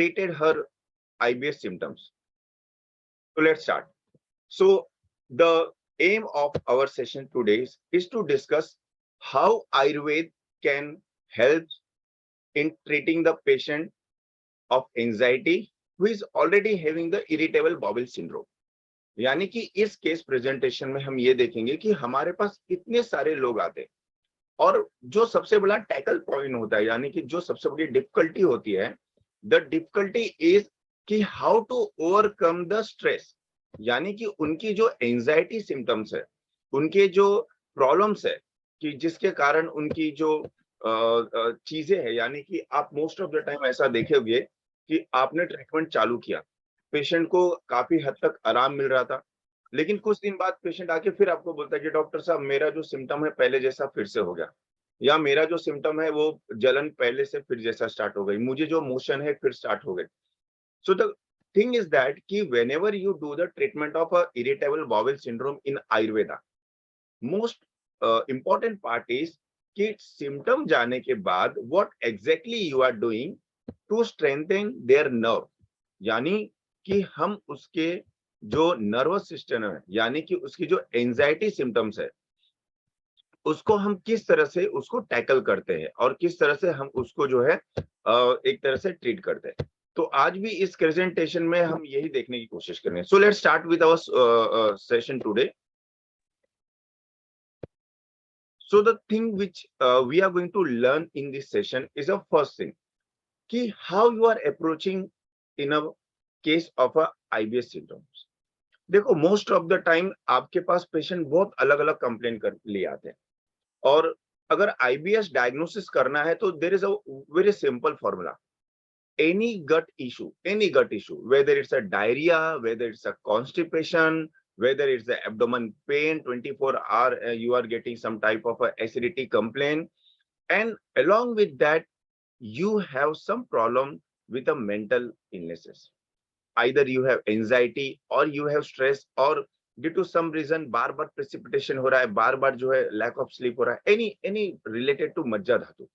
treated her IBS symptoms. So let's start. So the aim of our session today is to discuss how Ayurveda can help in treating the patient of anxiety who is already having the irritable bowel syndrome. यानी कि इस case presentation में हम ये देखेंगे कि हमारे पास इतने सारे लोग आते हैं और जो सबसे बड़ा टैकल पॉइंट होता है, यानी कि जो सबसे बड़ी डिफिकल्टी होती है, द डिफिकल्टी इज कि how to overcome the stress, यानी कि उनकी जो एंजाइटी सिम्टम्स है, उनके जो प्रॉब्लम्स है, कि जिसके कारण उनकी जो चीजें है, यानी कि आप मोस्ट ऑफ द टाइम ऐसा देखेंगे कि आपने ट्रीटमेंट चालू किया, पेशेंट को काफी हद तक आराम मिल रहा था, लेकिन कुछ दिन बाद पेशेंट आके फिर आपको बोलता है कि डॉक्टर साहब मेरा जो सिम्टम है पहले जैसा फिर से हो गया, या मेरा जो सिम्टम है वो जलन पहले से फिर जैसा स्टार्ट हो गई, मुझे जो मोशन है फिर स्टार्ट हो गई. So the thing is that कि whenever you do the treatment of a irritable bowel syndrome in Ayurveda, most important part is कि सिम्टम जाने के बाद what exactly you are doing to strengthen their nerve, यानी कि हम उसके जो नर्वस सिस्टम है, यानी कि उसकी जो एंजाइटी सिम्टम्स है, उसको हम किस तरह से उसको टैकल करते हैं और किस तरह से हम उसको जो है एक तरह से ट्रीट करते हैं. तो आज भी इस प्रेजेंटेशन में हम यही देखने की कोशिश करेंगे. So let's start with our session today. So the thing which we are going to learn in this session is the first thing कि how you are approaching in a case of a IBS symptoms. देखो most of the time आपके पास patient बहुत अलग अलग complain कर लिए आते हैं, और अगर IBS डायग्नोसिस करना है तो there is a very simple formula. any gut issue, whether it's a diarrhea, whether it's a constipation, whether it's the abdomen pain, 24-hour you are getting some type of a acidity complaint, and along with that you have some problem with the mental illnesses. Either you have anxiety or you have stress, or due to some reason bar bar precipitation हो रहा है, बार बार जो है lack of sleep हो रहा है, any related to मज्जा धातु.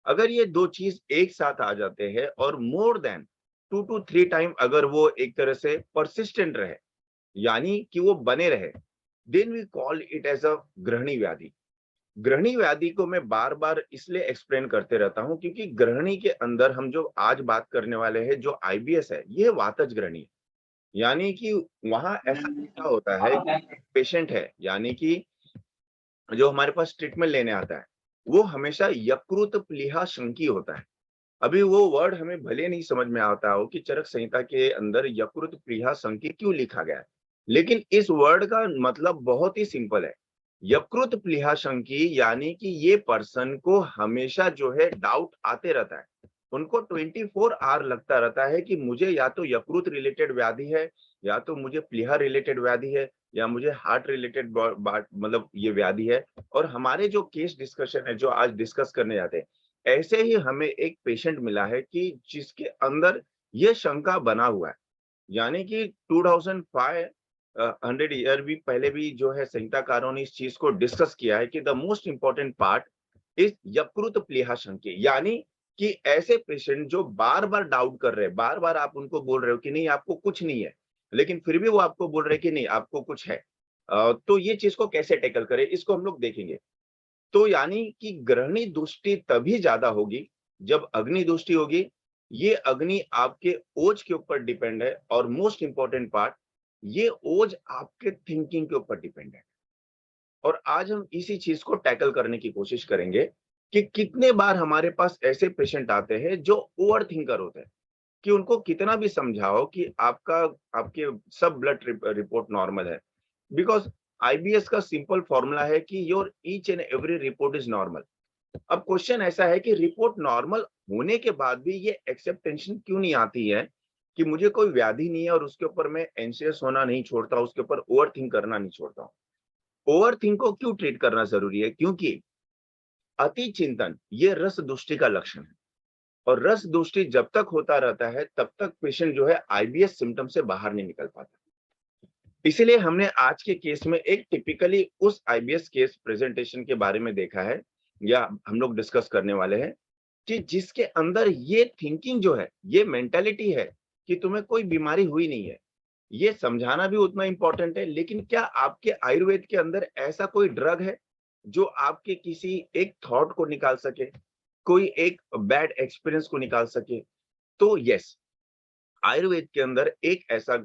अगर ये दो चीज एक साथ आ जाते हैं और मोर देन 2 to 3 टाइम अगर वो एक तरह से परसिस्टेंट रहे, यानी कि वो बने रहे, then we call it as a ग्रहणी व्याधि. ग्रहणी व्याधि को मैं बार बार इसलिए एक्सप्लेन करते रहता हूं क्योंकि ग्रहणी के अंदर हम जो आज बात करने वाले हैं, जो IBS है, ये वातज ग्रहणी है. यानी कि वहां ऐसा लिखा होता है कि पेशेंट है, यानी कि जो हमारे पास ट्रीटमेंट लेने आता है, वो हमेशा यकृत प्लीहा शंकी होता है. अभी वो वर्ड हमें भले नहीं समझ में आता हो कि चरक संहिता के अंदर यकृत प्लीहा शंकी क्यों लिखा गया है, लेकिन इस वर्ड का मतलब बहुत ही सिंपल है. यकृत प्लीहा शंकी यानी कि ये पर्सन को हमेशा जो है डाउट आते रहता है, उनको 24 आवर लगता रहता है कि मुझे या तो यकृत रिलेटेड व्याधि है, या तो मुझे प्लीहा रिलेटेड व्याधि है, या मुझे हार्ट रिलेटेड मतलब ये व्याधि है. और हमारे जो केस डिस्कशन है, जो आज डिस्कस करने जाते हैं, ऐसे ही हमें एक पेशेंट मिला है कि जिसके अंदर ये शंका बना हुआ है. यानी कि 2500 ईयर भी पहले भी जो है संहिताकारों ने इस चीज को डिस्कस किया है कि the most important part is यकृत प्लीहा शंकी. यानी कि ऐसे पेशेंट जो बार बार डाउट कर रहे हैं, बार बार आप उनको बोल रहे हो कि नहीं आपको कुछ नहीं है, लेकिन फिर भी वो आपको बोल रहे हैं कि नहीं आपको कुछ है. तो ये चीज को कैसे टैकल करें, इसको हम लोग देखेंगे. तो यानी कि ग्रहणी दृष्टि तभी ज्यादा होगी जब अग्नि दृष्टि होगी. ये अग्नि आपके ओज के ऊपर डिपेंड है, और मोस्ट इंपॉर्टेंट पार्ट, ये ओज आपके थिंकिंग के ऊपर डिपेंड है. और आज हम इसी चीज को टैकल करने की कोशिश करेंगे कि कितने बार हमारे पास ऐसे पेशेंट आते हैं जो ओवर थिंकर होते हैं, कि उनको कितना भी समझाओ कि आपके सब ब्लड रिपोर्ट नॉर्मल है. बिकॉज IBS का सिंपल फॉर्मूला है कि your each and every report is normal. अब क्वेश्चन ऐसा है कि रिपोर्ट नॉर्मल होने के बाद भी ये एक्सेप्टेंशन क्यों नहीं आती है कि मुझे कोई व्याधि नहीं है और उसके ऊपर मैं एंशियस होना नहीं छोड़ता, उसके ऊपर ओवर थिंक करना नहीं छोड़ता हूँ. ओवर थिंक को क्यों ट्रीट करना जरूरी है? क्योंकि अति चिंतन ये रस दुष्टि का लक्षण है, और रस दुष्टि जब तक होता रहता है तब तक पेशेंट जो है IBS सिम्टम से बाहर नहीं निकल पाता. इसीलिए हमने आज के केस में एक टिपिकली उस IBS केस प्रेजेंटेशन के बारे में देखा है, या हम लोग डिस्कस करने वाले हैं. कि जिसके अंदर ये थिंकिंग जो है, ये मेंटालिटी है कि तुम्हें कोई बीमारी हुई नहीं है। ये समझाना भी उतना इम्पोर्टेंट है, लेकिन क्या आपके आयुर्वेद के अंदर ऐसा कोई ड्रग है जो आपके किसी एक थॉट को निकाल सके, कोई एक बैड एक्सपीरियंस को निकाल सके? तो यस, आयुर्वेद के अंदर एक ऐसा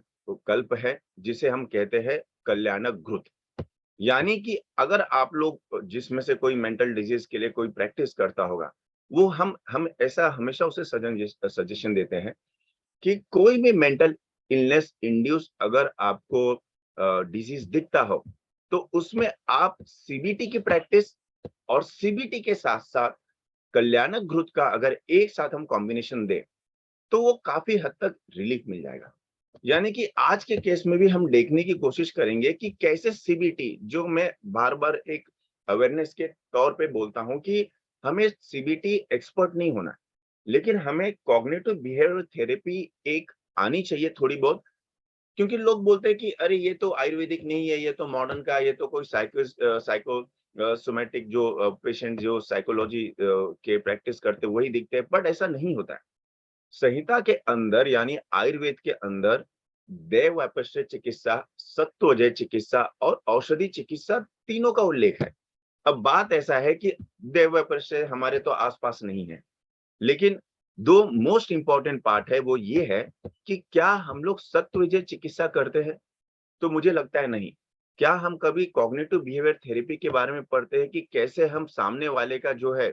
कल्प है जिसे हम कहते हैं कल्याणक घृत। यानी कि अगर आप लोग जिसमें से कोई मेंटल डिजीज के लिए कोई प्रैक्टिस करता होगा, वो हम ऐसा हमेशा उसे सजेशन देते हैं कि कोई भी मेंटल इलनेस इंड्यूस अगर आपको डिजीज दिखता हो, तो उसमें आप सीबीटी की प्रैक्टिस और सीबीटी के साथ साथ कल्याणक घृत का अगर एक साथ हम कॉम्बिनेशन दें, तो वो काफी हद तक रिलीफ मिल जाएगा। यानी कि आज के केस में भी हम देखने की कोशिश करेंगे कि कैसे सीबीटी, जो मैं बार बार एक अवेयरनेस के तौर पे बोलता हूं कि हमें सीबीटी एक्सपर्ट नहीं होना, लेकिन हमें कॉग्निटिव बिहेवियर थेरेपी एक आनी चाहिए थोड़ी बहुत। क्योंकि लोग बोलते हैं कि अरे ये तो आयुर्वेदिक नहीं है, ये तो मॉडर्न का, ये तो कोई साइको सोमेटिक जो पेशेंट जो साइकोलॉजी के प्रैक्टिस करते हैं वही दिखते हैं, बट ऐसा नहीं होता है। संहिता के अंदर यानी आयुर्वेद के अंदर देव अपश्य चिकित्सा, सत्वजय चिकित्सा और औषधि चिकित्सा तीनों का उल्लेख है। अब बात ऐसा है कि देव अपश्य हमारे तो आसपास नहीं है, लेकिन दो मोस्ट इंपॉर्टेंट पार्ट है वो ये है कि क्या हम लोग सत्वजय चिकित्सा करते हैं? तो मुझे लगता है नहीं। क्या हम कभी कॉग्निटिव बिहेवियर थेरेपी के बारे में पढ़ते हैं कि कैसे हम सामने वाले का जो है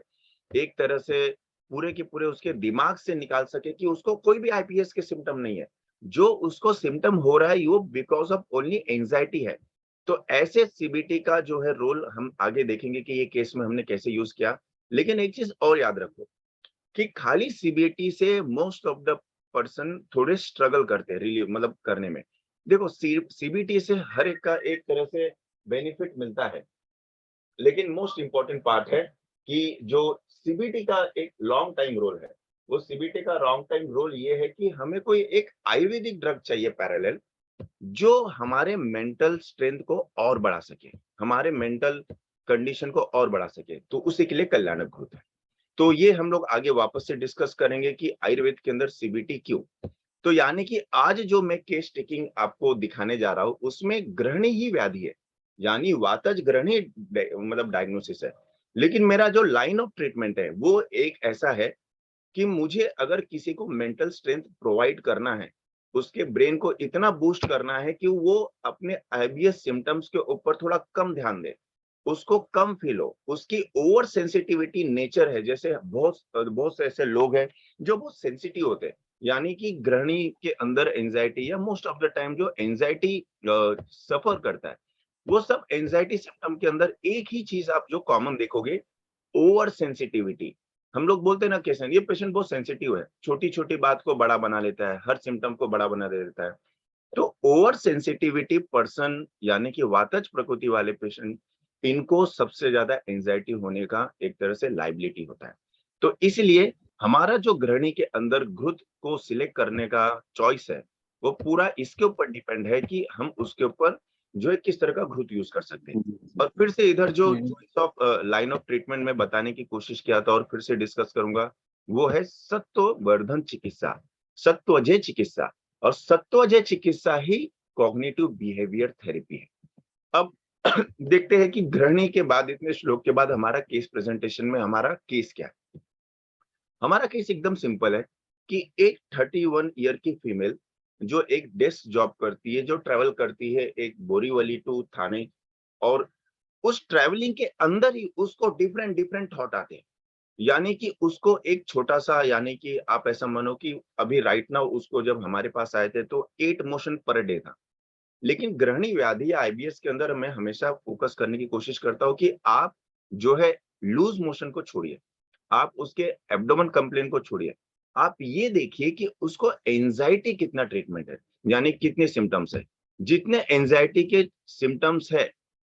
एक तरह से पूरे के पूरे उसके दिमाग से निकाल सके कि उसको कोई भी आईपीएस के सिम्टम नहीं है। जो उसको सिम्टम हो रहा है वो बिकॉज़ ऑफ ओनली एंग्जायटी है। तो ऐसे सीबीटी का जो है रोल हम आगे देखेंगे कि ये केस में हमने कैसे यूज़ किया। लेकिन एक चीज़ और याद रखो कि खाली सीबीटी से मोस्ट ऑफ द पर्सन थोड़े स्ट्रगल करते हैं रिलीव मतलब करने में। देखो सीबीटी से हर एक का एक तरह से बेनिफिट मिलता है, लेकिन मोस्ट इंपॉर्टेंट पार्ट है कि जो सीबीटी का एक लॉन्ग टाइम रोल है, वो सीबीटी का लॉन्ग टाइम रोल ये है कि हमें कोई एक आयुर्वेदिक ड्रग चाहिए पैरेलल, जो हमारे मेंटल स्ट्रेंथ को और बढ़ा सके, हमारे मेंटल कंडीशन को और बढ़ा सके, तो उसी के लिए कल्याणक घृत है। तो ये हम लोग आगे वापस से डिस्कस करेंगे कि आयुर्वेद के अंदर सीबीटी क्यों। तो यानी कि आज जो मैं केस टेकिंग आपको दिखाने जा रहा हूं उसमें ग्रहणी ही व्याधि है, यानी वातज ग्रहणी मतलब डायग्नोसिस है। लेकिन मेरा जो लाइन ऑफ ट्रीटमेंट है वो एक ऐसा है कि मुझे अगर किसी को मेंटल स्ट्रेंथ प्रोवाइड करना है, उसके ब्रेन को इतना बूस्ट करना है कि वो अपने आईबीएस सिम्टम्स के ऊपर थोड़ा कम ध्यान दे, उसको कम फील हो, उसकी ओवर सेंसिटिविटी नेचर है। जैसे बहुत बहुत से ऐसे लोग हैं जो बहुत सेंसिटिव होते हैं, यानी कि गृहिणी के अंदर एंजाइटी या मोस्ट ऑफ द टाइम जो एंजाइटी सफर करता है, वो सब एंजाइटी सिम्टम के अंदर एक ही चीज आप जो कॉमन देखोगे, ओवर सेंसिटिविटी। हम लोग बोलते हैं ना कैसे ये पेशेंट बहुत सेंसिटिव है, छोटी छोटी बात को बड़ा बना लेता है, हर सिम्टम को बड़ा बना दे देता है। तो ओवर सेंसिटिविटी पर्सन यानी कि वातज प्रकृति वाले पेशेंट, इनको सबसे ज्यादा एंजाइटी होने का एक तरह से लाइबिलिटी होता है। तो इसलिए हमारा जो गृहिणी के अंदर घृत को सिलेक्ट करने का चॉइस है, वो पूरा इसके ऊपर डिपेंड है कि हम उसके ऊपर जो है किस तरह का घृत यूज कर सकते हैं। और फिर से इधर जो choice of line of treatment में बताने की कोशिश किया था और फिर से डिस्कस करूंगा, वो है सत्ववर्धन चिकित्सा, सत्वजय चिकित्सा। और सत्वजय चिकित्सा ही कॉग्निटिव बिहेवियर थेरेपी है। अब देखते हैं कि गृहिणी के बाद, इतने श्लोक के बाद हमारा केस प्रेजेंटेशन में हमारा केस क्या है। हमारा केस एकदम सिंपल है कि एक 31 ईयर की फीमेल जो एक डेस्क जॉब करती है, जो ट्रेवल करती है एक बोरीवली टू थाने, और उस ट्रेवलिंग के अंदर ही उसको डिफरेंट डिफरेंट थॉट आते हैं। यानी कि उसको एक छोटा सा, यानी कि आप ऐसा मानो कि अभी राइट नाउ उसको जब हमारे पास आए थे तो 8 मोशन पर डे था। लेकिन ग्रहणी व्याधि या आईबीएस के अंदर मैं हमेशा फोकस करने की कोशिश करता हूँ कि आप जो है लूज मोशन को छोड़िए, आप उसके एब्डोमेन कंप्लेन को छोड़िए, आप ये देखिए कि उसको एंजाइटी कितना ट्रीटमेंट है, यानी कितने सिम्टम्स है। जितने एंजाइटी के सिम्टम्स है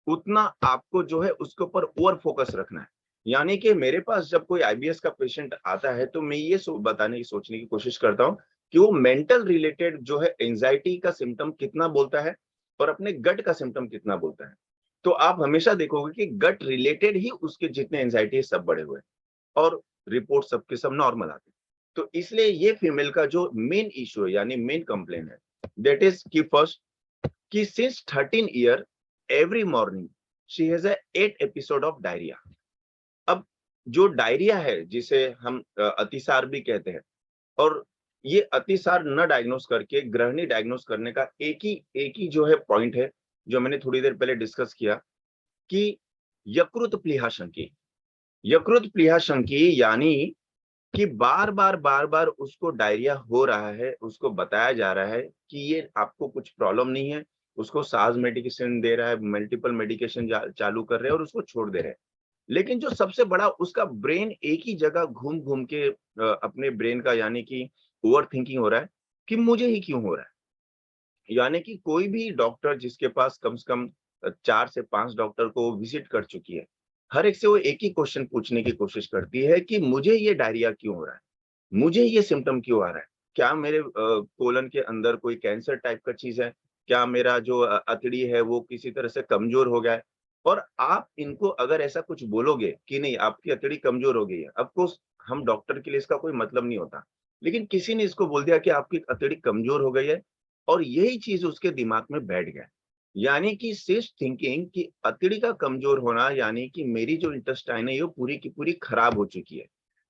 उतना आपको जो है उसके ऊपर ओवर फोकस रखना है। यानी कि मेरे पास जब कोई आईबीएस का पेशेंट आता है तो मैं ये बताने की सोचने की कोशिश करता हूँ कि वो मेंटल रिलेटेड जो है एंजाइटी का सिम्टम कितना बोलता है और अपने गट का सिम्टम कितना बोलता है। तो आप हमेशा देखोगे कि गट रिलेटेड ही उसके जितने एंजाइटी सब बढ़े हुए हैं। और रिपोर्ट सबके सब नॉर्मल आते हैं। तो इसलिए ये फीमेल का जो मेन इशू है यानी मेन कंप्लेन है, दैट इज कि फर्स्ट, कि since 13 year every morning she has a 8 episode of diarrhoea. अब जो डायरिया है जिसे हम अतिसार भी कहते हैं, और ये अतिसार न डायग्नोस करके गृहिणी डायग्नोस करने का एक ही जो है पॉइंट है, जो मैंने थोड़ी देर पहले डिस्कस किया, कि यकृत प्लीहा संकी। यकृत प्लीहा संकी यानी कि बार बार उसको डायरिया हो रहा है, उसको बताया जा रहा है कि ये आपको कुछ प्रॉब्लम नहीं है, उसको सास मेडिकेशन दे रहा है, मल्टीपल मेडिकेशन चालू कर रहे हैं और उसको छोड़ दे रहे हैं। लेकिन जो सबसे बड़ा, उसका ब्रेन एक ही जगह घूम घूम के अपने ब्रेन का यानी कि ओवर थिंकिंग हो रहा है कि मुझे ही क्यों हो रहा है। यानी कि कोई भी डॉक्टर जिसके पास कम से कम 4 से 5 डॉक्टर को विजिट कर चुकी है, हर एक से वो एक ही क्वेश्चन पूछने की कोशिश करती है कि मुझे ये डायरिया क्यों हो रहा है? मुझे ये सिम्पटम क्यों आ रहा है? क्या मेरे कोलन के अंदर कोई कैंसर टाइप का चीज़ है? क्या मेरा जो अतड़ी है वो किसी तरह से कमज़ोर हो गया है? और आप इनको अगर ऐसा कुछ बोलोगे कि नहीं आपकी अतड़ी कमज़ोर हो गई है, ऑफ़ कोर्स हम डॉक्टर के लिए इसका कोई मतलब नहीं होता। लेकिन किसी ने इसको बोल दिया कि आपकी अतड़ी कमज़ोर हो गई है, और यही चीज़ उसके दिमाग में बैठ गया। यानी कि सिर्फ थिंकिंग कि अतड़ी का कमज़ोर होना यानी कि मेरी जो इंटेस्टाइन है ये पूरी की पूरी खराब हो चुकी है।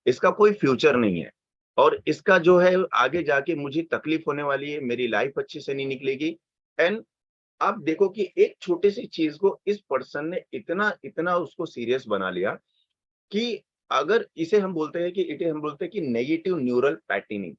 इसका कोई फ्यूचर नहीं है, और इसका जो है आगे जाके मुझे तकलीफ होने वाली है, मेरी लाइफ अच्छे से नहीं निकलेगी। एंड आप देखो कि एक छोटी सी चीज को इस पर्सन ने इतना इतना उसको सीरियस बना लिया कि अगर इसे हम बोलते हैं कि इसे हम बोलते हैं कि नेगेटिव न्यूरल पैटर्निंग,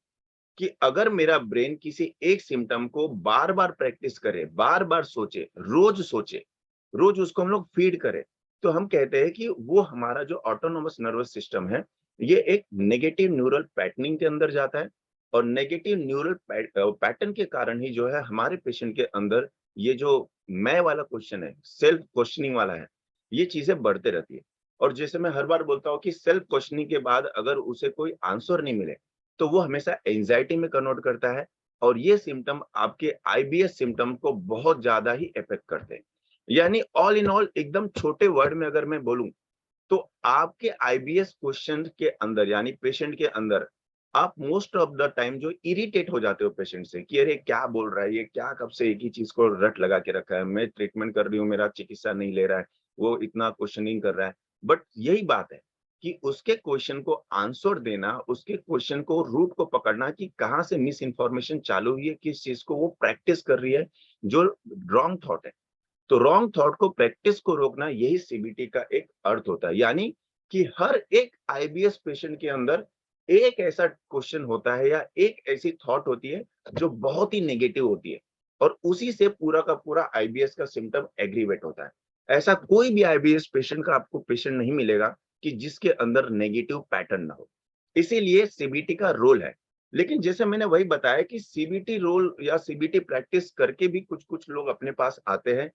कि अगर मेरा ब्रेन किसी एक सिम्पटम को बार बार प्रैक्टिस करे, बार बार सोचे, रोज उसको हम लोग फीड करें, तो हम कहते हैं कि वो हमारा जो ऑटोनोमस नर्वस सिस्टम है, ये एक नेगेटिव न्यूरल पैटर्निंग के अंदर जाता है। और नेगेटिव न्यूरल पैटर्न के कारण ही जो है हमारे पेशेंट के अंदर ये जो मैं वाला क्वेश्चन है, सेल्फ क्वेश्चनिंग वाला है, ये चीजें बढ़ते रहती है। और जैसे मैं हर बार बोलता हूँ कि सेल्फ क्वेश्चनिंग के बाद अगर उसे कोई आंसर नहीं मिले, तो वो हमेशा एंजाइटी में कन्वर्ट करता है, और ये सिम्पटम आपके आईबीएस सिम्पटम को बहुत ज्यादा ही इफेक्ट करते हैं। यानी ऑल इन ऑल एकदम छोटे वर्ड में अगर मैं बोलूं, तो आपके आईबीएस क्वेश्चन के अंदर यानी पेशेंट के अंदर आप मोस्ट ऑफ द टाइम जो इरिटेट हो जाते हो पेशेंट से कि अरे क्या बोल रहा है ये, क्या कब से एक ही चीज को रट लगा के रखा है, मैं ट्रीटमेंट कर रही हूँ, मेरा चिकित्सा नहीं ले रहा है, वो इतना क्वेश्चनिंग कर रहा है। बट यही बात है कि उसके क्वेश्चन को आंसर देना, उसके क्वेश्चन को रूट को पकड़ना कि कहाँ से मिस इन्फॉर्मेशन चालू हुई है, किस चीज को वो प्रैक्टिस कर रही है, जो रॉन्ग थॉट है। तो रॉन्ग थॉट को, प्रैक्टिस को रोकना, यही सीबीटी का एक अर्थ होता है। यानी कि हर एक आईबीएस पेशेंट के अंदर एक ऐसा क्वेश्चन होता है या एक ऐसी थॉट होती है जो बहुत ही नेगेटिव होती है, और उसी से पूरा का पूरा आईबीएस का सिम्टम एग्रीवेट होता है। ऐसा कोई भी आईबीएस पेशेंट का आपको पेशेंट नहीं मिलेगा कि जिसके अंदर नेगेटिव पैटर्न ना हो। इसीलिए सीबीटी का रोल है। लेकिन जैसे मैंने वही बताया कि सीबीटी रोल या सीबीटी प्रैक्टिस करके भी कुछ कुछ लोग अपने पास आते हैं,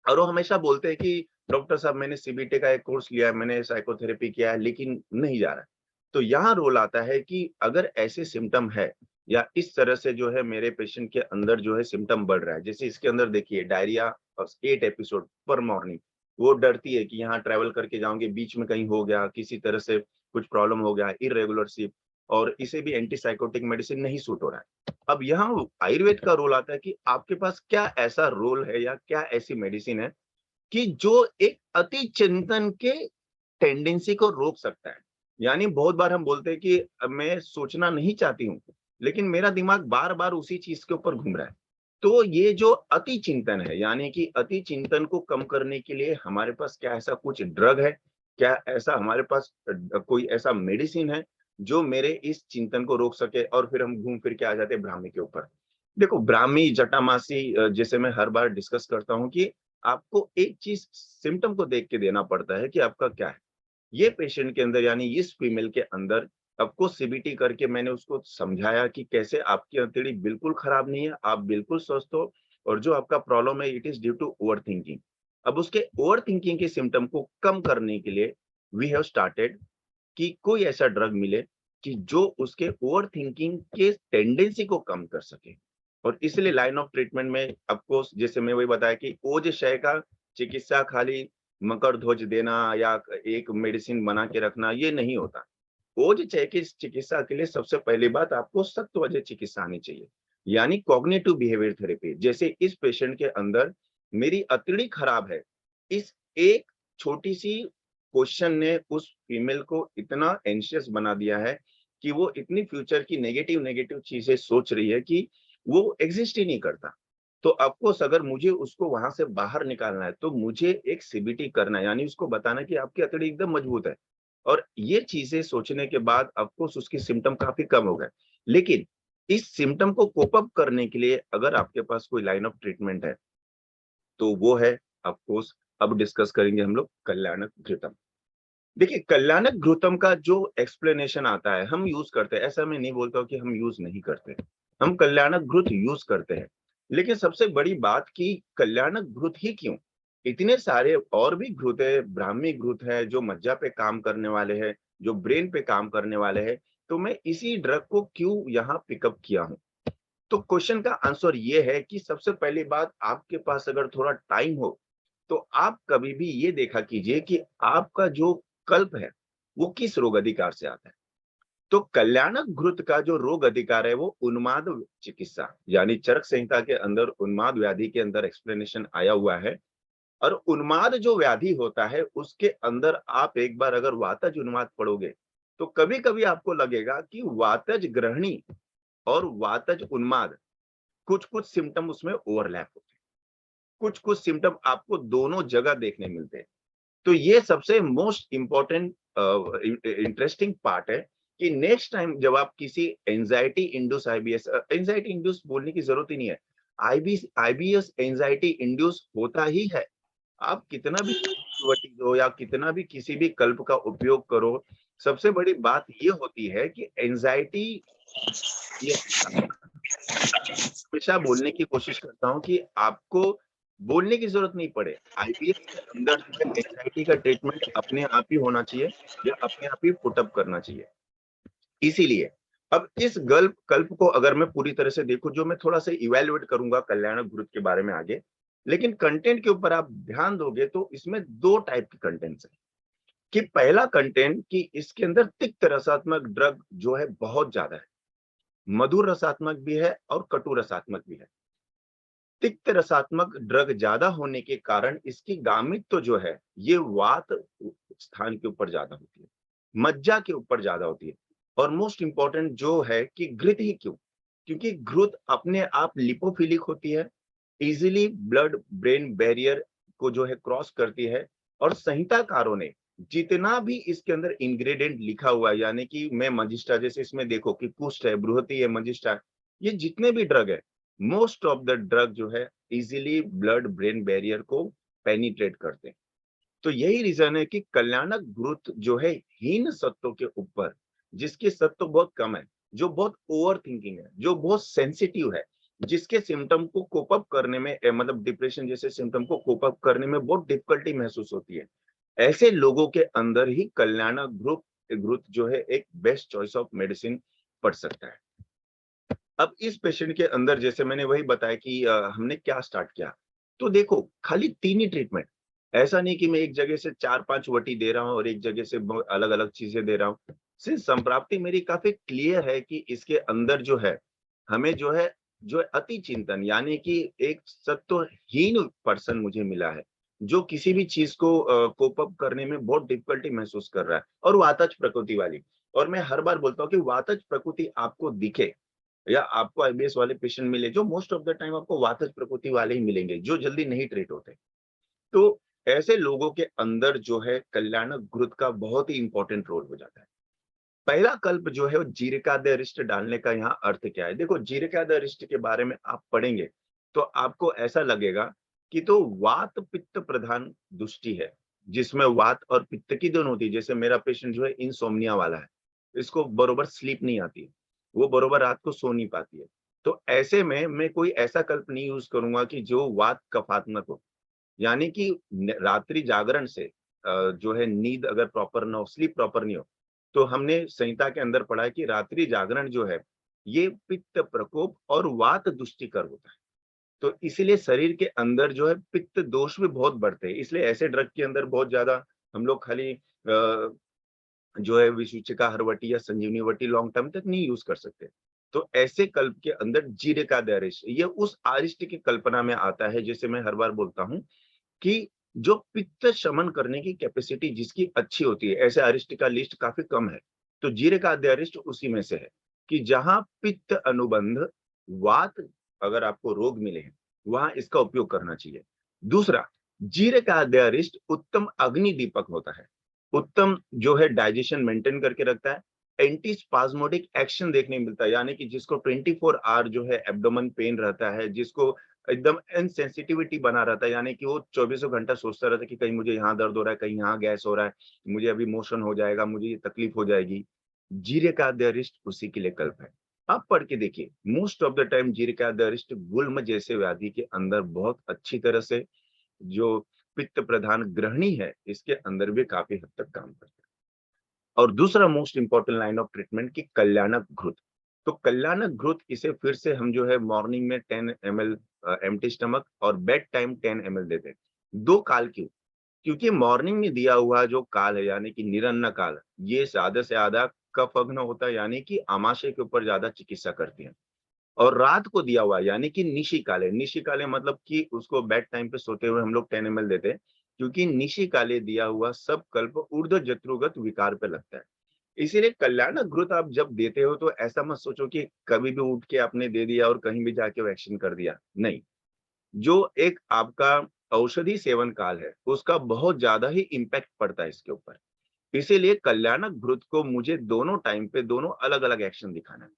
और वो हमेशा बोलते हैं कि डॉक्टर साहब मैंने सीबीटी का एक कोर्स लिया है, मैंने साइकोथेरेपी किया है, लेकिन नहीं जा रहा है। तो यहाँ रोल आता है कि अगर ऐसे सिम्पटम है या इस तरह से जो है मेरे पेशेंट के अंदर जो है सिम्पटम बढ़ रहा है, जैसे इसके अंदर देखिए डायरिया और 8 एपिसोड पर मॉर्निंग, वो डरती है कि यहाँ ट्रैवल करके जाऊंगे, बीच में कहीं हो गया, किसी तरह से कुछ प्रॉब्लम हो गया, इरेगुलर स्लीप, और इसे भी एंटीसाइकोटिक मेडिसिन नहीं सूट हो रहा है। अब यहाँ आयुर्वेद का रोल आता है कि आपके पास क्या ऐसा रोल है या क्या ऐसी मेडिसिन है कि जो एक अति चिंतन के टेंडेंसी को रोक सकता है। यानी बहुत बार हम बोलते हैं कि मैं सोचना नहीं चाहती हूँ, लेकिन मेरा दिमाग बार-बार उसी चीज़ के ऊपर घूम रहा है। तो ये जो अति चिंतन है, यानी कि अति चिंतन को कम करने के लिए हमारे पास क्या ऐसा कुछ ड्रग है? क्या ऐसा हमारे पास कोई ऐसा मेडिसिन है, जो मेरे इस चिंतन को रोक सके? और फिर हम घूम फिर के आ जाते हैं ब्राह्मी के ऊपर। देखो ब्राह्मी, जटामासी, जैसे मैं हर बार डिस्कस करता हूँ कि आपको एक चीज़ सिम्पटम को देख के देना पड़ता है कि आपका क्या है। ये पेशेंट के अंदर यानी इस फीमेल के अंदर आपको सीबीटी करके मैंने उसको समझाया कि कैसे आपकी हथेली बिल्कुल खराब नहीं है, आप बिल्कुल स्वस्थ हो, और जो आपका प्रॉब्लम है it is due to overthinking. अब उसके ओवरथिंकिंग के सिम्पटम को कम करने के लिए वी हैव स्टार्टेड कि कोई ऐसा ड्रग मिले कि जो उसके ओवरथिंकिंग के टेंडेंसी को कम कर सके। और इसलिए लाइन ऑफ ट्रीटमेंट में ऑफकोर्स जैसे मैं वही बताया कि ओज शय का चिकित्सा खाली मकर ध्वज देना या एक मेडिसिन बना के रखना ये नहीं होता। ओज चिकित्सा के लिए सबसे पहली बात आपको सत्वज चिकित्सा आनी चाहिए, यानी कॉग्निटिव बिहेवियर थेरेपी। जैसे इस पेशेंट के अंदर मेरी अतड़ी खराब है, इस एक छोटी सी क्वेश्चन ने उस फीमेल को इतना एंशियस बना दिया है कि वो इतनी फ्यूचर की नेगेटिव नेगेटिव चीजें सोच रही है कि वो एग्जिस्ट ही नहीं करता। तो ऑफकोर्स अगर मुझे उसको वहां से बाहर निकालना है तो मुझे एक सीबीटी करना है, यानी उसको बताना कि आपकी अतड़ी एकदम मजबूत है। और ये चीजें सोचने के बाद ऑफकोर्स उसकी सिम्टम काफी कम हो गए। लेकिन इस सिम्टम को कोप अप करने के लिए अगर आपके पास कोई लाइन ऑफ ट्रीटमेंट है तो वो है ऑफकोर्स, अब डिस्कस करेंगे हम लोग कल्याणक घृतम। देखिए कल्याणक घृतम का जो एक्सप्लेनेशन आता है हम यूज करते हैं, ऐसा मैं नहीं बोलता हूँ कि हम यूज नहीं करते, हम कल्याणक घृत यूज करते हैं। लेकिन सबसे बड़ी बात कि कल्याणक घृत ही क्यों, इतने सारे और भी घृत है, ब्राह्मी घृत है जो मज्जा पे काम करने वाले हैं, जो ब्रेन पे काम करने वाले हैं, तो मैं इसी ड्रग को क्यों यहाँ पिकअप किया हूँ। तो क्वेश्चन का आंसर ये है कि सबसे पहली बात, आपके पास अगर थोड़ा टाइम हो तो आप कभी भी ये देखा कीजिए कि आपका जो कल्प है वो किस रोग अधिकार से आता है। तो कल्याणक घृत का जो रोग अधिकार है वो उन्माद चिकित्सा, यानी चरक संहिता के अंदर उन्माद व्याधि के अंदर एक्सप्लेनेशन आया हुआ है। और उन्माद जो व्याधि होता है उसके अंदर आप एक बार अगर वातज उन्माद पढ़ोगे तो कभी कभी आपको लगेगा कि वातज ग्रहणी और वातज उन्माद कुछ कुछ सिम्टम उसमें ओवरलैप होते हैं, कुछ कुछ सिम्टम आपको दोनों जगह देखने मिलते हैं। तो ये सबसे मोस्ट इंपॉर्टेंट इंटरेस्टिंग पार्ट है कि नेक्स्ट टाइम जब आप किसी anxiety induce IBS, anxiety induce बोलने की जरूरत ही नहीं है, आईबीएस एंजाइटी इंड्यूस होता ही है। आप कितना भी दो या कितना भी किसी भी कल्प का उपयोग करो, सबसे बड़ी बात ये होती है कि एंजाइटी, ये हमेशा बोलने की कोशिश करता हूँ कि आपको बोलने की जरूरत नहीं पड़े, आईबीएस के अंदर जो है एंजाइटी का ट्रीटमेंट अपने आप ही होना चाहिए या अपने आप ही पुटअप करना चाहिए। इसीलिए अब इस गल्प कल्प को अगर मैं पूरी तरह से देखूं, जो मैं थोड़ा सा इवेल्युएट करूंगा कल्याण गुरुत के बारे में आगे, लेकिन कंटेंट के ऊपर आप ध्यान दोगे तो इसमें दो टाइप के कंटेंट्स है। कि पहला कंटेंट कि इसके अंदर तिक्त रसात्मक ड्रग जो है बहुत ज्यादा है, मधुर रसात्मक भी है और कटु रसात्मक भी है। तिक्त रसात्मक ड्रग ज्यादा होने के कारण इसकी गामित्व तो जो है ये वात स्थान के ऊपर ज्यादा होती है, मज्जा के ऊपर ज्यादा होती है। और मोस्ट इंपॉर्टेंट जो है कि घृत ही क्यों, क्योंकि घृत अपने आप लिपोफिलिक होती है, इजीली ब्लड ब्रेन बैरियर को जो है क्रॉस करती है। और संहिताकारों ने जितना भी इसके अंदर इंग्रेडिएंट लिखा हुआ है, यानी कि मैं मजिस्ट्रा, जैसे इसमें देखो कि कुष्ठ है, बृहति है, मजिस्ट्रा है, ये जितने भी ड्रग है, मोस्ट ऑफ द ड्रग जो है इजीली ब्लड ब्रेन बैरियर को पेनिट्रेट करते हैं। तो यही रीजन है कि कल्याणक घृत जो है हीन सत्वों के ऊपर, जिसके सत्व बहुत कम है, जो बहुत ओवर थिंकिंग है, जो बहुत सेंसिटिव है, जिसके सिम्टम को कोप अप करने में मतलब डिप्रेशन जैसे सिम्टम को कोप अप करने में बहुत डिफिकल्टी महसूस होती है, ऐसे लोगों के अंदर ही कल्याणक घृत घृत जो है एक बेस्ट चॉइस ऑफ मेडिसिन पड़ सकता है। अब इस पेशेंट के अंदर जैसे मैंने वही बताया कि हमने क्या स्टार्ट किया। तो देखो खाली 3 ही ट्रीटमेंट, ऐसा नहीं कि मैं एक जगह से 4-5 वटी दे रहा हूँ और एक जगह से अलग-अलग चीजें दे रहा हूँ। सिर्फ संप्राप्ति मेरी काफी क्लियर है कि इसके अंदर जो है हमें जो है अति चिंतन, यानी कि एक सत्वहीन पर्सन मुझे मिला है, जो किसी भी चीज को कोप अप करने में बहुत डिफिकल्टी महसूस कर रहा है, और वातज प्रकृति वाली। और मैं हर बार बोलता हूँ कि वातज प्रकृति आपको दिखे या आपको आईबीएस वाले पेशेंट मिले, जो मोस्ट ऑफ द टाइम आपको वातज प्रकृति वाले ही मिलेंगे जो जल्दी नहीं ट्रीट होते। तो ऐसे लोगों के अंदर जो है कल्याणक घृत का बहुत ही इंपॉर्टेंट रोल हो जाता है। पहला कल्प जो है वो जीरिकादरिष्ट डालने का यहाँ अर्थ क्या है। देखो जीरिकादरिष्ट के बारे में आप पढ़ेंगे तो आपको ऐसा लगेगा कि तो वात पित्त प्रधान दुष्टि है, जिसमें वात और पित्त की दोनों होती है। जैसे मेरा पेशेंट जो है इंसोम्निया वाला है, इसको बरोबर स्लीप नहीं आती, वो बरोबर रात को सो नहीं पाती है। तो ऐसे में मैं कोई ऐसा कल्प नहीं यूज करूंगा कि जो वात कफात्मक हो, यानी कि रात्रि जागरण से जो है नींद अगर प्रॉपर ना हो, स्लीप प्रॉपर नहीं हो, तो हमने संहिता के अंदर पढ़ा है कि रात्रि जागरण जो है ये पित्त प्रकोप और वात दुष्टिकर होता है। तो इसीलिए शरीर के अंदर जो है पित्त दोष भी बहुत बढ़ते हैं, इसलिए ऐसे ड्रग के अंदर बहुत ज्यादा हम लोग खाली जो है विसूचिका हरवटी या संजीवनी वटी लॉन्ग टर्म तक नहीं यूज कर सकते। तो ऐसे कल्प के अंदर जीरे का अरिष्ट, ये उस अरिष्ट की कल्पना में आता है, जैसे मैं हर बार बोलता हूँ कि जो पित्त शमन करने की कैपेसिटी जिसकी अच्छी होती है, ऐसे अरिष्ट का लिस्ट काफी कम है। तो जीरे का अरिष्ट उसी में से है कि जहां पित्त अनुबंध वात, अगर आपको रोग मिले हैं, वहां इसका उपयोग करना चाहिए। दूसरा, जीरे का अरिष्ट उत्तम अग्नि दीपक होता है, उत्तम जो है डाइजेशन मेंटेन करके रखता है, एंटी स्पाज्मोडिक एक्शन देखने को मिलता है, यानी कि जिसको 24 आवर जो है एब्डोमेन पेन रहता है, जिसको एकदम इनसेंसिटिविटी बना रहता है, यानी कि वो चौबीसों घंटा सोचता रहता है कि कहीं मुझे यहाँ दर्द हो रहा है, कहीं यहाँ गैस हो रहा है, मुझे अभी मोशन हो जाएगा, मुझे ये तकलीफ हो जाएगी। जीरे का अरिष्ट उसी के लिए कल्प है। आप पढ़ के देखिए, मोस्ट ऑफ द टाइम जीरे का अरिष्ट गुल्म जैसे व्याधि के अंदर बहुत अच्छी तरह से, जो पित्त प्रधान ग्रहणी है, इसके अंदर भी काफी हद तक काम करता है। और दूसरा most important line of treatment की कल्याणक घृत। तो कल्याणक घृत, इसे फिर से हम जो है मॉर्निंग में 10 ml एम्प्टी स्टमक और बेड टाइम 10 ml देते हैं। दो काल क्यों? क्योंकि मॉर्निंग में दिया हुआ जो काल है, यानी कि निरन्न काल, ये ज्यादा से ज्यादा कफ अग्न होता है, यानी कि आमाशय के ऊपर ज्यादा चिकित्सा करती है। और रात को दिया हुआ यानी कि निशिकाले, निशिकाले मतलब कि उसको बेड टाइम पे सोते हुए हम लोग 10 ml देते हैं, क्योंकि निशिकाले दिया हुआ सब कल्प ऊर्ध्व जत्रुगत विकार पे लगता है। इसीलिए कल्याणक घृत आप जब देते हो तो ऐसा मत सोचो कि कभी भी उठ के आपने दे दिया और कहीं भी जाके वैक्सीन कर दिया, नहीं। जो एक आपका औषधि सेवन काल है, उसका बहुत ज्यादा ही इम्पैक्ट पड़ता है इसके ऊपर। इसीलिए कल्याणक घृत को मुझे दोनों टाइम पे दोनों अलग अलग एक्शन दिखाना है।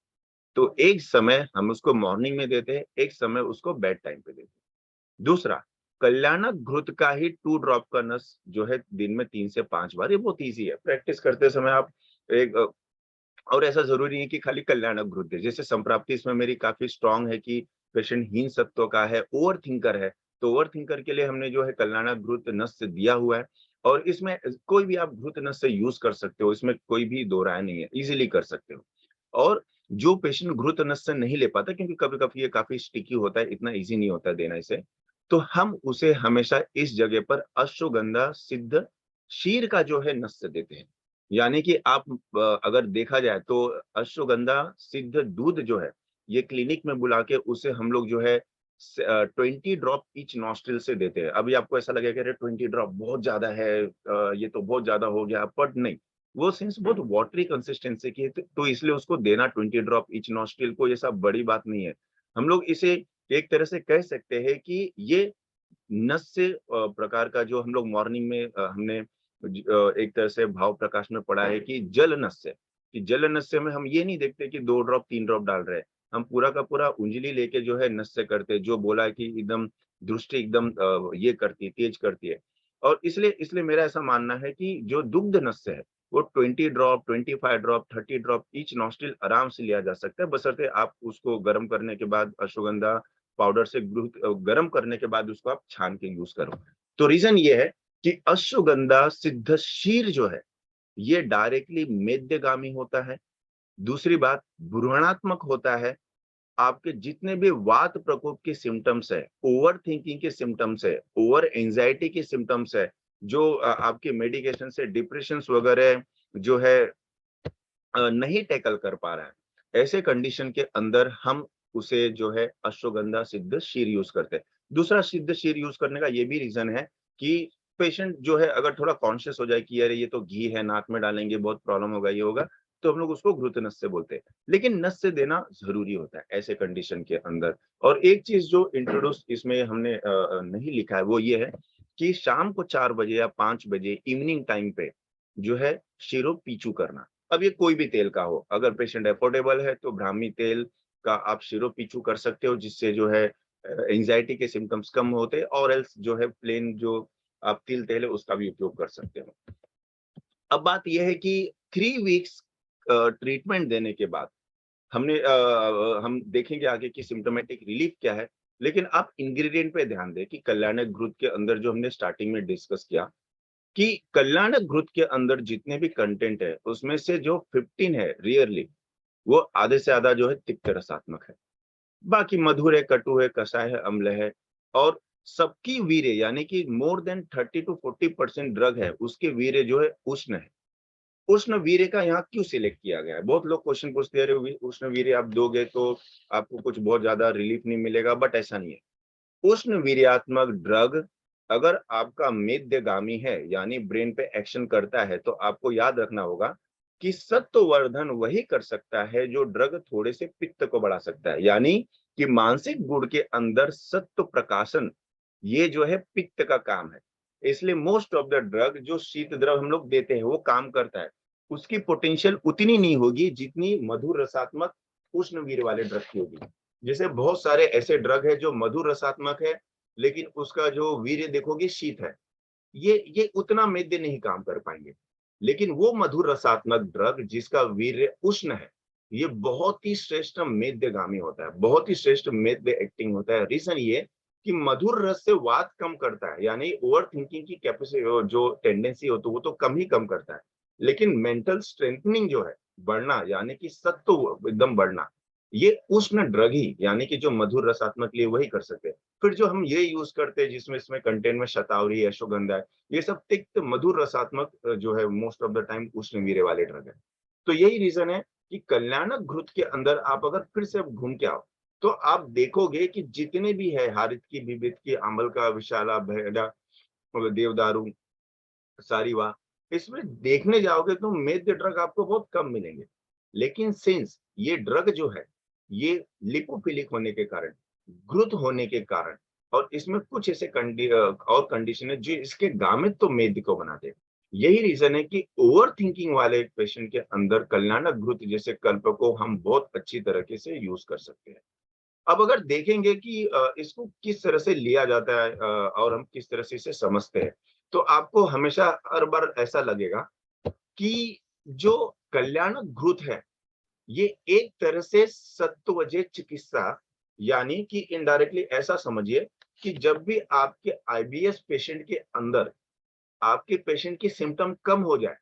तो एक समय हम उसको मॉर्निंग में देते हैं, एक समय उसको बेड टाइम पे देते हैं। दूसरा, कल्याणक घृत का ही 2 ड्रॉप का नस जो है दिन में 3 से 5 बार, ये बहुत ईजी है। प्रैक्टिस करते समय आप एक और ऐसा जरूरी है कि खाली कल्याणक घृत दे। जैसे संप्राप्ति इसमें मेरी काफी स्ट्रांग है कि पेशेंट हीन सत्व का है, ओवर थिंकर है, तो ओवर थिंकर के लिए हमने जो है कल्याणक घृत नस से दिया हुआ है। और इसमें कोई भी आप घृत नस से यूज कर सकते हो, इसमें कोई भी दो राय नहीं है, इजीली कर सकते हो। और जो पेशेंट घृत नस से नहीं ले पाता, क्योंकि कभी कभी ये काफी स्टिकी होता है, इतना इजी नहीं होता है देना इसे, तो हम उसे हमेशा इस जगह पर अश्वगंधा सिद्ध शीर का जो है नस से देते हैं। यानी कि आप अगर देखा जाए तो अश्वगंधा सिद्ध दूध जो है, ये क्लिनिक में बुला के उसे हम लोग जो है 20 ड्रॉप ईच नॉस्ट्रिल से देते हैं। अभी आपको ऐसा लगेगा कि अरे 20 ड्रॉप बहुत ज्यादा है, ये तो बहुत ज्यादा हो गया, पर नहीं। वो सिंस बहुत वाटरी कंसिस्टेंसी की है, तो इसलिए उसको देना 20 ड्रॉप ईच नॉस्ट्रिल को, ये सब बड़ी बात नहीं है। हम लोग इसे एक तरह से कह सकते हैं कि ये नस से प्रकार का, जो हम लोग मॉर्निंग में हमने एक तरह से भाव प्रकाश में पढ़ा है कि जल नस्य, कि जल नस्य में हम ये नहीं देखते कि 2 ड्रॉप 3 ड्रॉप डाल रहे हैं। हम पूरा का पूरा उंगली लेके जो है नस्य करते हैं, जो बोला है कि एकदम दृष्टि एकदम ये करती है, तेज करती है। और इसलिए इसलिए मेरा ऐसा मानना है कि जो दुग्ध नस्य है, वो 20 drop 25 drop 30 drop each nostril आराम से लिया जा सकता है, बशर्ते आप उसको गर्म करने के बाद अश्वगंधा पाउडर से गर्म करने के बाद उसको आप छान के यूज करो। तो रीजन ये है कि अश्वगंधा सिद्ध शीर जो है, ये डायरेक्टली मेद्यगामी होता है। दूसरी बात, भ्रूणात्मक होता है। आपके जितने भी वात प्रकोप के सिम्टम्स है, ओवर थिंकिंग के सिम्टम्स है, ओवर एंजाइटी के सिम्टम्स है, जो आपके मेडिकेशन से डिप्रेशन वगैरह जो है नहीं टैकल कर पा रहा है, ऐसे कंडीशन के अंदर हम उसे जो है अश्वगंधा सिद्ध शीर यूज करते हैं। दूसरा सिद्ध शीर यूज करने का ये भी रीजन है कि पेशेंट जो है अगर थोड़ा कॉन्शियस हो जाए कि अरे ये तो घी है, नाक में डालेंगे बहुत प्रॉब्लम होगा, ये होगा, तो हम लोग उसको घृत नस से बोलते हैं। लेकिन नस से देना जरूरी होता है ऐसे कंडीशन के अंदर। और एक चीज जो इंट्रोड्यूस इसमें हमने नहीं लिखा है, वो ये है कि शाम को 4 बजे या 5 बजे इवनिंग टाइम पे जो है शीरो पीछू करना। अब ये कोई भी तेल का हो, अगर पेशेंट अफोर्डेबल है तो ब्राह्मी तेल का आप शिरो पीछू कर सकते हो, जिससे जो है एंजाइटी के सिम्टम्स कम होते हैं, और एल्स जो है प्लेन जो आप तिल तेल है उसका भी उपयोग कर सकते हो। अब बात यह है कि 3 वीक्स ट्रीटमेंट देने के बाद हम देखेंगे आगे की सिम्टोमेटिक रिलीफ क्या है। लेकिन आप इंग्रेडिएंट पे ध्यान दें कि कल्याणक घृत के अंदर जो हमने स्टार्टिंग में डिस्कस किया कि कल्याणक घृत के अंदर जितने भी कंटेंट है, उसमें से जो 15 है रियरली, वो आधे से आधा जो है तिक्त रसात्मक है। बाकी मधुर है, कटु है, कषाय है, अम्ल है। और सबकी वीर्य यानी कि मोर देन 30 to 40% ड्रग है, उसके वीर्य जो है उष्ण है। उष्णवीर्य का यहाँ क्यों सिलेक्ट किया गया है? बहुत लोग क्वेश्चन पूछते हैं, अरे उष्णवीर्य आप दोगे तो आपको कुछ बहुत ज्यादा रिलीफ नहीं मिलेगा, बट ऐसा नहीं है। उष्णवीर्यात्मक ड्रग अगर आपका मेदगामी है, यानी ब्रेन पे एक्शन करता है, तो आपको याद रखना होगा कि सत्ववर्धन वही कर सकता है जो ड्रग थोड़े से पित्त को बढ़ा सकता है, यानी कि मानसिक गुण के अंदर सत्व प्रकाशन, ये जो है पित्त का काम है। इसलिए मोस्ट ऑफ द ड्रग जो शीत द्रव हम लोग देते हैं वो काम करता है, उसकी पोटेंशियल उतनी नहीं होगी जितनी मधुर रसात्मक उष्णवीर्य वाले ड्रग की होगी। जैसे बहुत सारे ऐसे ड्रग है जो मधुर रसात्मक है, लेकिन उसका जो वीर्य देखोगे शीत है, ये उतना मेद्य नहीं काम कर पाएंगे। लेकिन वो मधुर रसात्मक ड्रग जिसका वीर्य उष्ण है, ये बहुत ही श्रेष्ठ मेद्यगामी होता है, बहुत ही श्रेष्ठ मेद्य एक्टिंग होता है। रीजन ये कि मधुर रस से वात कम करता है, यानी ओवर थिंकिंग की कैपेसिटी जो टेंडेंसी होती है वो तो कम ही कम करता है, लेकिन मेंटल स्ट्रेंथनिंग जो है, बढ़ना, यानी कि सत्व एकदम बढ़ना, ये उष्ण ड्रग ही, यानी कि जो मधुर रसात्मक लिए वही कर सकते हैं। फिर जो हम ये यूज करते हैं जिसमें इसमें कंटेंट में शतावरी, अश्वगंधा है, ये सब तिक्त मधुर रसात्मक जो है मोस्ट ऑफ द टाइम उष्णवीर्य वाले ड्रग है। तो यही रीजन है कि कल्याणक घृत के अंदर आप अगर फिर से घूम के आओ, तो आप देखोगे कि जितने भी है, हारित की, विविध की, अम्बल का, विशाला, भेड़ा, देवदारू, सारीवा, इसमें देखने जाओगे तो मेद्य ड्रग आपको बहुत कम मिलेंगे। लेकिन सिंस ये ड्रग जो है, ये लिपोफिलिक होने के कारण, घृत होने के कारण, और इसमें कुछ ऐसे और कंडीशन है जो इसके गामित तो मेद्य को बनाते हैं। यही रीजन है कि ओवर थिंकिंग वाले पेशेंट के अंदर कल्याणक घृत जैसे कल्प को हम बहुत अच्छी तरीके से यूज कर सकते हैं। अब अगर देखेंगे कि इसको किस तरह से लिया जाता है, और हम किस तरह से इसे समझते हैं, तो आपको हमेशा हर बार ऐसा लगेगा कि जो कल्याणक घृत है, ये एक तरह से सत्वजे चिकित्सा, यानी कि इनडायरेक्टली ऐसा समझिए कि जब भी आपके आईबीएस पेशेंट के अंदर आपके पेशेंट की सिम्टम कम हो जाए,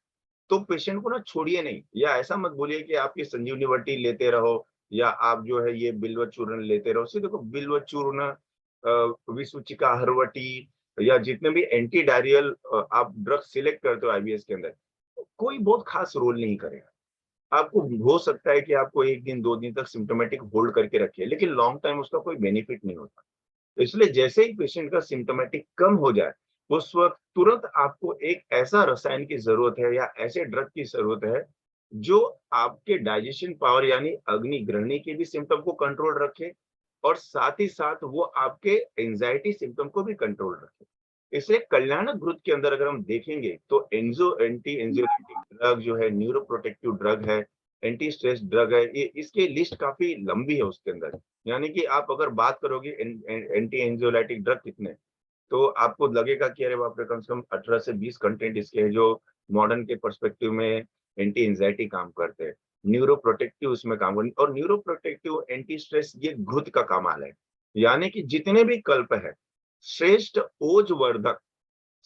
तो पेशेंट को ना छोड़िए नहीं, या ऐसा मत बोलिए कि आप ये संजीवनी बट्टी लेते रहो, या आप जो है ये बिल्व चूर्ण लेते रहो। देखो, बिल्व चूर्ण, विसूचिका, हरवटी, या जितने भी एंटी डायरियल आप ड्रग सिलेक्ट करते हो आईबीएस के अंदर, कोई बहुत खास रोल नहीं करेगा। आपको हो सकता है कि आपको एक दिन दो दिन तक सिम्टोमेटिक होल्ड करके रखे, लेकिन लॉन्ग टाइम उसका कोई बेनिफिट नहीं होता। इसलिए जैसे ही पेशेंट का सिम्टोमेटिक कम हो जाए, उस वक्त तुरंत आपको एक ऐसा रसायन की जरूरत है या ऐसे ड्रग की जरूरत है जो आपके डाइजेशन पावर, यानी अग्नि ग्रहणी के भी सिम्टम को कंट्रोल रखे, और साथ ही साथ वो आपके एंजाइटी सिम्टम को भी कंट्रोल रखे। इसलिए कल्याणक घृत के अंदर अगर हम देखेंगे तो एंटी एंजियोलाइटिक ड्रग जो है, न्यूरोप्रोटेक्टिव ड्रग है, एंटी स्ट्रेस ड्रग है, ये इसके लिस्ट काफी लंबी है उसके अंदर। यानी कि आप अगर बात करोगे एंटी एंजियोलाइटिक ड्रग कितने, तो आपको लगेगा कि अरे बाप रे, कम से कम 18 से 20 कंटेंट इसके हैं जो मॉडर्न के पर्सपेक्टिव में एंटी एंजाइटी काम करते हैं। न्यूरोप्रोटेक्टिव इसमें काम करते, और न्यूरोप्रोटेक्टिव एंटी स्ट्रेस ये घृत का कमाल है। यानी कि जितने भी कल्प है, श्रेष्ठ ओजवर्धक,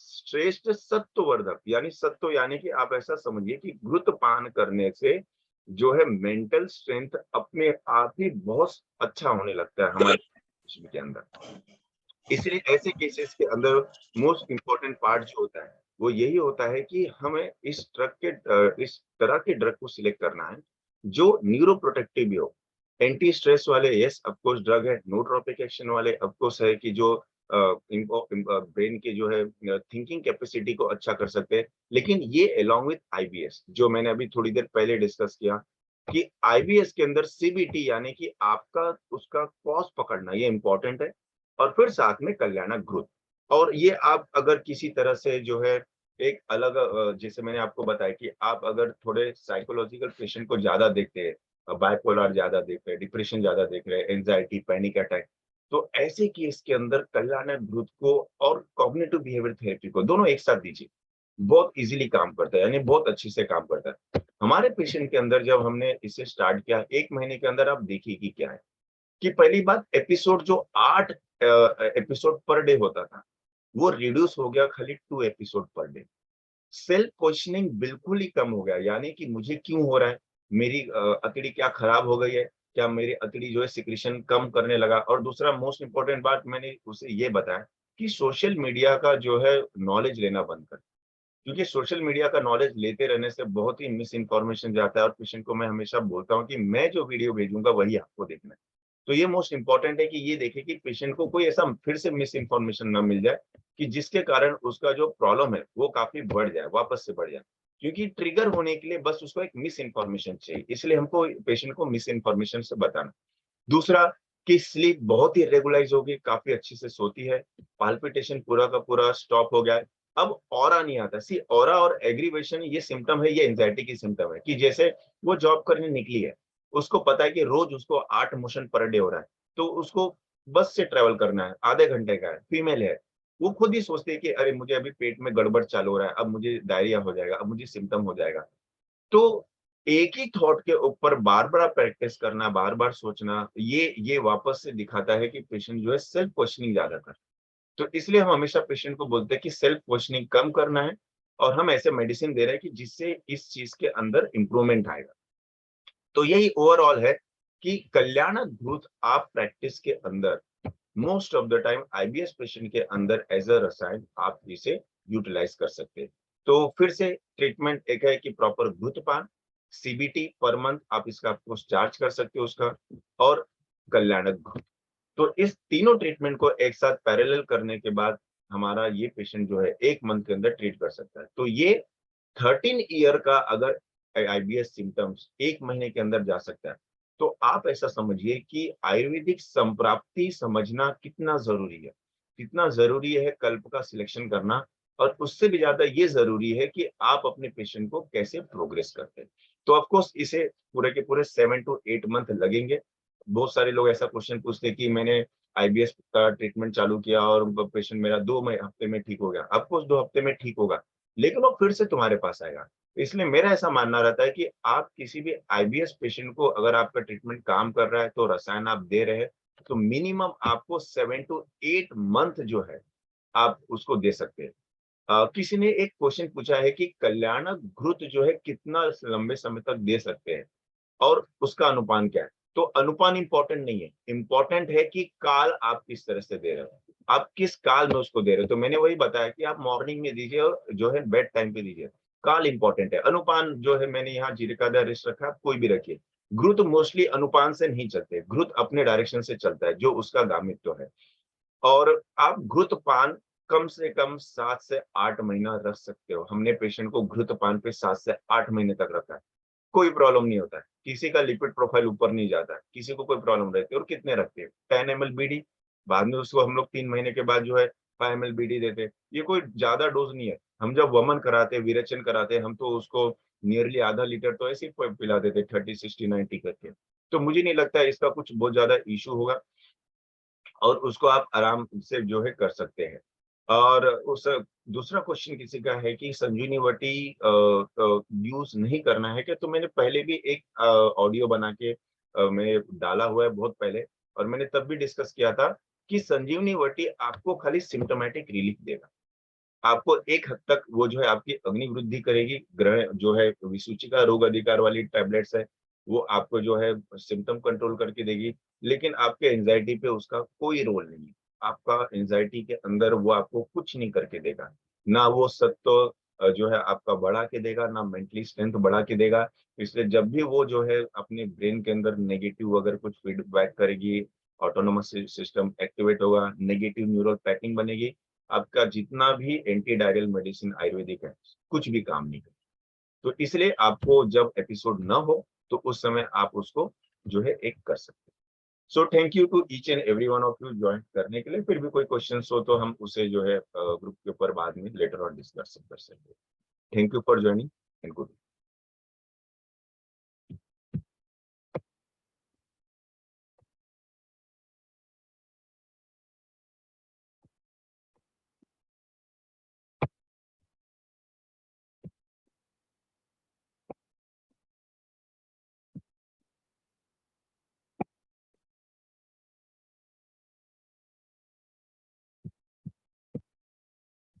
श्रेष्ठ सत्ववर्धक, यानी सत्व, यानी कि आप ऐसा समझिए कि घृत पान करने से जो है मेंटल स्ट्रेंथ अपने आप ही बहुत अच्छा होने लगता है हमारे जिस्म के अंदर। इसलिए ऐसे केसेस के अंदर मोस्ट इम्पोर्टेंट पार्ट जो होता है वो यही होता है कि हमें इस तरह के ड्रग को सिलेक्ट करना है जो न्यूरोप्रोटेक्टिव भी हो। एंटी स्ट्रेस वाले यस ऑफकोर्स ड्रग है, नोट्रोपिक एक्शन वाले ऑफकोर्स है कि जो ब्रेन के जो है थिंकिंग कैपेसिटी को अच्छा कर सकते हैं। लेकिन ये अलोंग विथ आईबीएस, जो मैंने अभी थोड़ी देर पहले डिस्कस किया कि आईबीएस के अंदर सीबीटी, यानी कि आपका उसका कॉज पकड़ना, ये इंपॉर्टेंट है। और फिर साथ में कल्याणक ग्रुप, और ये आप अगर किसी तरह से जो है एक अलग जैसे मैंने आपको बताया कि आप अगर थोड़े साइकोलॉजिकल पेशेंट को ज्यादा देखते हैं, बाइपोलर ज्यादा देख रहे हैं, डिप्रेशन ज्यादा देख रहे हैं, एंजाइटी, पैनिक अटैक, तो ऐसे केस के अंदर कल्याणक ग्रुप को और कॉग्निटिव बिहेवियर थेरेपी को दोनों एक साथ दीजिए, बहुत इजीली काम करता है, यानी बहुत अच्छे से काम करता है। हमारे पेशेंट के अंदर जब हमने इसे स्टार्ट किया, 1 महीने के अंदर आप देखिए कि क्या है कि पहली बात, एपिसोड जो 8 एपिसोड पर डे होता था, वो रिड्यूस हो गया खाली 2 episode per day. Self questioning बिल्कुल ही कम हो गया, यानी कि मुझे क्यों हो रहा है, मेरी अतड़ी क्या खराब हो गई है, क्या मेरी अतड़ी जो है सिक्रीशन कम करने लगा। और दूसरा मोस्ट इंपॉर्टेंट बात मैंने उसे ये बताया कि सोशल मीडिया का जो है नॉलेज लेना बंद कर। क्योंकि सोशल मीडिया का नॉलेज लेते रहने से बहुत ही मिस इन्फॉर्मेशन जाता है, और पेशेंट को मैं हमेशा बोलता हूँ कि मैं जो वीडियो भेजूंगा वही आपको देखना है। तो ये मोस्ट इंपॉर्टेंट है कि ये देखे कि पेशेंट को कोई ऐसा फिर से मिस इन्फॉर्मेशन ना मिल जाए कि जिसके कारण उसका जो प्रॉब्लम है वो काफी बढ़ जाए, वापस से बढ़ जाए। क्योंकि ट्रिगर होने के लिए बस उसको एक मिस इन्फॉर्मेशन चाहिए, इसलिए हमको पेशेंट को मिस इन्फॉर्मेशन से बताना। दूसरा, कि स्लीप बहुत ही रेगुलराइज होगी, काफी अच्छी से सोती है, पाल्पिटेशन पूरा का पूरा स्टॉप हो गया है। अब ऑरा नहीं आता। सी, ऑरा और एग्रीवेशन ये सिम्टम है, ये एंजाइटी की सिम्टम है। कि जैसे वो जॉब करने निकली है, उसको पता है कि रोज उसको 8 मोशन पर डे हो रहा है, तो उसको बस से ट्रेवल करना है, आधे घंटे का है, फीमेल है। वो खुद ही सोचती है कि अरे मुझे अभी पेट में गड़बड़ चालू हो रहा है, अब मुझे डायरिया हो जाएगा, अब मुझे सिम्टम हो जाएगा। तो एक ही थॉट के ऊपर बार-बार प्रैक्टिस करना, बार-बार सोचना, ये वापस से दिखाता है कि पेशेंट जो है सेल्फ क्वेश्चनिंग ज़्यादा कर। तो इसलिए हम हमेशा पेशेंट को बोलते हैं कि सेल्फ क्वेश्चनिंग कम करना है, और हम ऐसे मेडिसिन दे रहे हैं कि जिससे इस चीज़ के अंदर इम्प्रूवमेंट आएगा। तो यही ओवरऑल है कि कल्याणक ग्रोथ आप प्रैक्टिस के अंदर most of the time IBS patient के अंदर एज अ रसायन आप इसे यूटिलाइज कर सकते हैं। तो फिर से ट्रीटमेंट एक है कि प्रॉपर गुरुत्वपान, सीबीटी पर मंथ आप इसका कोर्स चार्ज कर सकते हो उसका, और कल्याणक ग्रोथ। तो इस तीनों ट्रीटमेंट को एक साथ पैरेलल करने के बाद हमारा ये पेशेंट जो है 1 मंथ के अंदर ट्रीट कर सकता है। तो ये 13 ईयर का अगर आईबीएस सिम्टम्स 1 महीने के अंदर जा सकता है, तो आप ऐसा समझिए कि आयुर्वेदिक संप्राप्ति समझना कितना जरूरी है, कितना जरूरी है कल्प का सिलेक्शन करना, और उससे भी ज्यादा ये जरूरी है कि आप अपने पेशेंट को कैसे प्रोग्रेस करते हैं। तो ऑफकोर्स इसे पूरे के पूरे 7 to 8 मंथ लगेंगे। बहुत सारे लोग ऐसा क्वेश्चन पूछते हैं कि मैंने आईबीएस का ट्रीटमेंट चालू किया और पेशेंट मेरा 2 हफ्ते में ठीक हो गया। ऑफकोर्स 2 हफ्ते में ठीक होगा, लेकिन वो फिर से तुम्हारे पास आएगा। इसलिए मेरा ऐसा मानना रहता है कि आप किसी भी आईबीएस पेशेंट को, अगर आपका ट्रीटमेंट काम कर रहा है तो रसायन आप दे रहे हैं, तो मिनिमम आपको 7 to 8 मंथ जो है आप उसको दे सकते हैं। किसी ने एक क्वेश्चन पूछा है कि कल्याणक घृत जो है कितना लंबे समय तक दे सकते हैं, और उसका अनुपान क्या है। तो अनुपान इंपॉर्टेंट नहीं है, इंपॉर्टेंट है कि काल आप किस तरह से दे रहे हो, आप किस काल में उसको दे रहे हो। तो मैंने वही बताया कि आप मॉर्निंग में दीजिए और जो है बेड टाइम पे दीजिए। काल इंपॉर्टेंट है। अनुपान जो है मैंने यहाँ जीरिकादा रिस्ट रखा, आप कोई भी रखिए। घृत मोस्टली अनुपान से नहीं चलते, घृत अपने डायरेक्शन से चलता है जो उसका गामित्व है। और आप घृत पान कम से कम 7 से 8 महीना रख सकते हो। हमने पेशेंट को घृत पान पे 7 से 8 महीने तक रखा है, कोई प्रॉब्लम नहीं होता है। किसी का लिपिड प्रोफाइल ऊपर नहीं जाता है, किसी को कोई प्रॉब्लम रहती है। और कितने रखते हैं? 10 ml बीडी, बाद में उसको हम लोग 3 महीने के बाद जो है 5 ml बीडी देते हैं। ये कोई ज्यादा डोज नहीं है। हम जब वमन कराते हैं, विरेचन कराते हैं, हम तो उसको नियरली आधा लीटर तो ऐसे ही पिला देते, 30, 60, 90 करके। तो मुझे नहीं लगता है इसका कुछ बहुत ज्यादा इशू होगा, और उसको आप आराम से जो है कर सकते हैं। और उस दूसरा क्वेश्चन किसी का है कि संजीवनी वटी यूज नहीं करना है क्या? तो मैंने पहले भी एक ऑडियो बना के मैं डाला हुआ है बहुत पहले, और मैंने तब भी डिस्कस किया था कि संजीवनी वटी आपको खाली सिम्टोमेटिक रिलीफ देगा। आपको एक हद तक वो जो है आपकी अग्नि वृद्धि करेगी। ग्रह जो है विसूचिका रोग अधिकार वाली टैबलेट्स है, वो आपको जो है सिम्टम कंट्रोल करके देगी, लेकिन आपके एंजाइटी पे उसका कोई रोल नहीं है। आपका एंजाइटी के अंदर वो आपको कुछ नहीं करके देगा। ना वो सत्व जो है आपका बढ़ा के देगा, ना मेंटली स्ट्रेंथ बढ़ा के देगा। इसलिए जब भी वो जो है अपने ब्रेन के अंदर नेगेटिव अगर कुछ फीडबैक करेगी, ऑटोनोमस सिस्टम एक्टिवेट होगा, नेगेटिव न्यूरल पैटर्न बनेगी, आपका जितना भी एंटी डायरियल मेडिसिन आयुर्वेदिक है, कुछ भी काम नहीं करे। तो इसलिए आपको जब एपिसोड ना हो, तो उस समय आप उसको जो है एक कर सकते हैं। So thank you to each and every one of you join करने के लिए। फिर भी कोई क्वेश्चन हो तो हम उसे जो है ग्रुप के ऊपर बाद में लेटर ऑन डिस्कस कर सकते हैं। Thank you for joining and good.